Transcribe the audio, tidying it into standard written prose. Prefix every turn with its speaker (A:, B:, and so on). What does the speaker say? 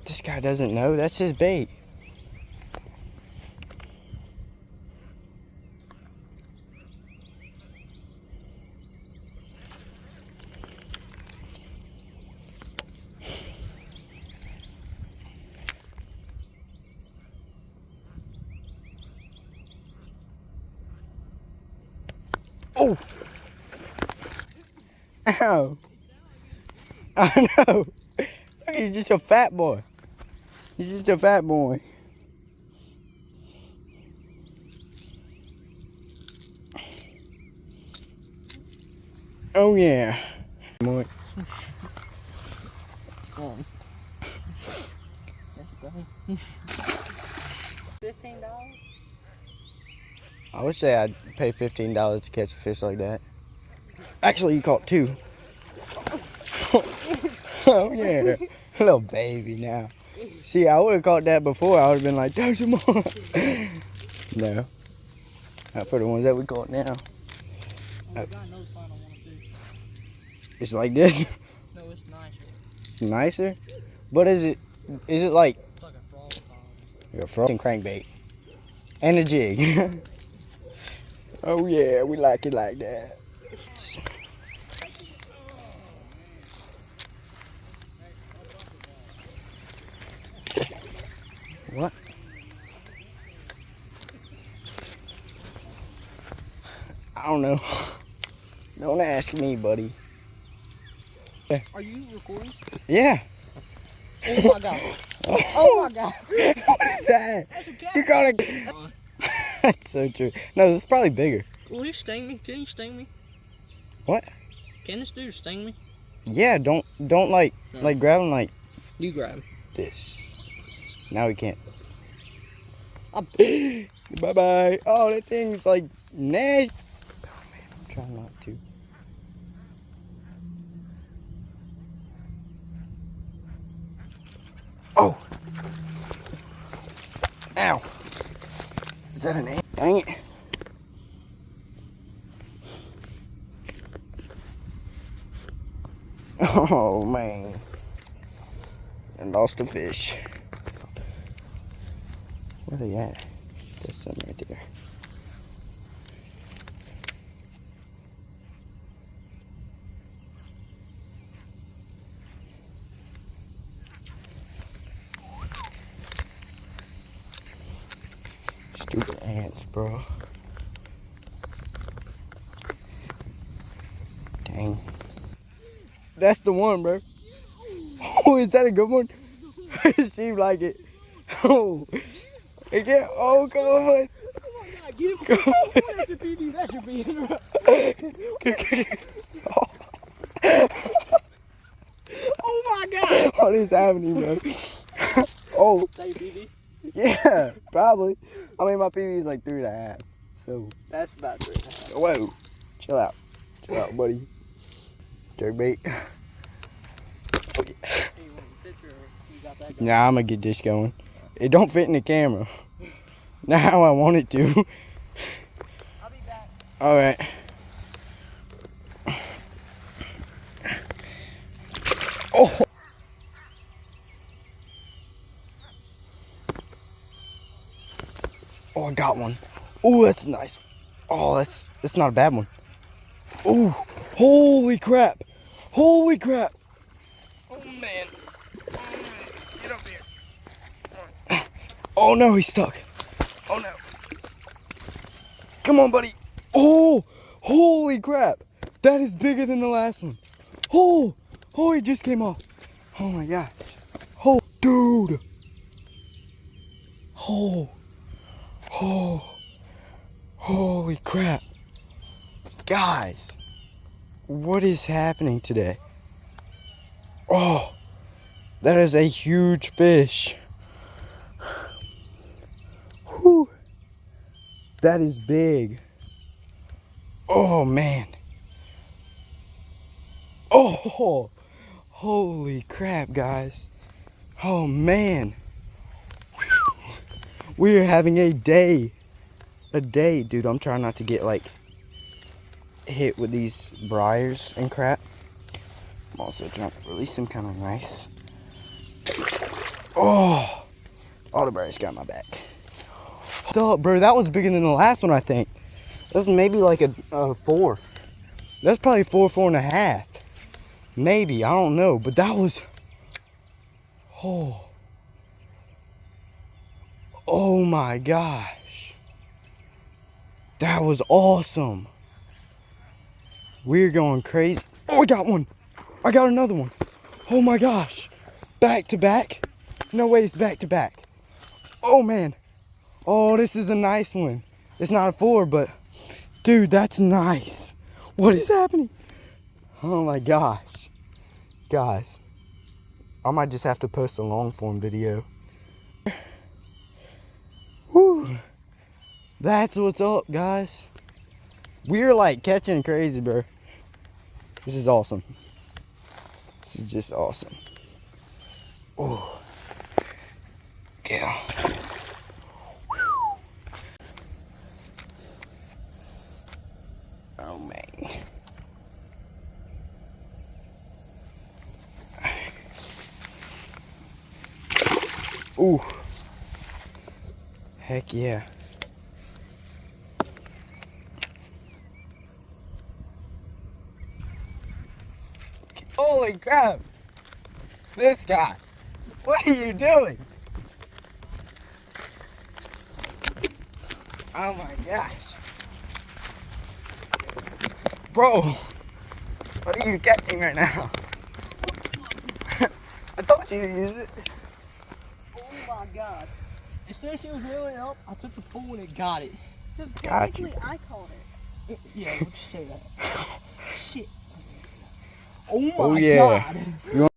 A: This guy doesn't know. That's his bait. Oh! Ow! I know! Look, he's just a fat boy. He's just a fat boy. Oh yeah. Boy.
B: $15?
A: I would say I'd pay $15 to catch a fish like that. Actually, you caught 2. Oh yeah, little baby now. See, I would have caught that before. I would have been like, there's some more. No, not for the ones that we caught now. It's like this.
B: No, it's nicer.
A: It's nicer. What is it? Is it like?
B: It's like a frog pond.
A: A frog and crankbait and a jig. Oh yeah, we like it like that. What? I don't know. Don't ask me, buddy.
B: Are you recording?
A: Yeah.
B: Oh my god. Oh my god.
A: What is that?
B: That's a cat.
A: You got a... That's so true. No, it's probably bigger.
B: Will he sting me? Can he sting me?
A: What?
B: Can this dude sting me?
A: Yeah, don't like grab him like
B: You grab him.
A: this. Now we can't. Bye bye. Oh, that thing's like nasty. Oh man, I'm trying not to. Oh. Ow. Is that an ant? Dang it. Oh man. I lost a fish. Where are they at? There's some right there. Stupid ants, bro. Dang. That's the one, bro. Oh, is that a good one? It seemed like it. Oh. Again. Oh, come on, bud.
B: Oh my god, get him. Oh, that should be that should be Oh my god.
A: What is happening, bro? Oh.
B: Say BB.
A: Yeah, probably. I mean, my PB is like 3.5. So.
B: That's about 3.5.
A: Whoa. Chill out. Chill out, buddy. Jerkbait. Nah, I'm gonna get this going. It don't fit in the camera. Now I want it to.
B: I'll be back.
A: Alright. Oh! Oh, I got one. Oh, that's nice. Oh, that's not a bad one. Oh, holy crap. Holy crap. Oh, man. Get up here. Oh, no, he's stuck. Oh, no. Come on, buddy. Oh, holy crap. That is bigger than the last one. Oh, he just came off. Oh, my gosh. Oh, dude. Oh, holy crap. Guys, what is happening today? Oh, that is a huge fish. Whew. That is big. Oh, man. Oh, holy crap, guys. Oh, man. We are having a day. Dude, I'm trying not to get, like, hit with these briars and crap. I'm also trying to release them kind of nice. Oh, Alderberry's got my back. Stop, bro. That was bigger than the last one, I think. This is maybe like a 4. That's probably 4.5. Maybe, I don't know. But that was, oh my gosh. That was awesome. We're going crazy. Oh, I got one. I got another one. Oh my gosh. Back to back. No way it's back to back. Oh man. Oh, this is a nice one. It's not a 4, but dude, that's nice. What is happening? Oh my gosh. Guys, I might just have to post a long form video. Whew. That's what's up, guys. We're like catching crazy, bro. This is awesome. This is just awesome. Oh. Yeah. Oh man. Ooh. Heck yeah. Holy crap. This guy. What are you doing? Oh my gosh. Bro, what are you catching right now? I told you to use it.
B: Oh my god. As soon as she was reeling up, I took the pole and it got it.
C: So
A: Got
C: technically, I called it.
B: Yeah, would you say that? Shit. Oh my
A: Oh, yeah.
B: god.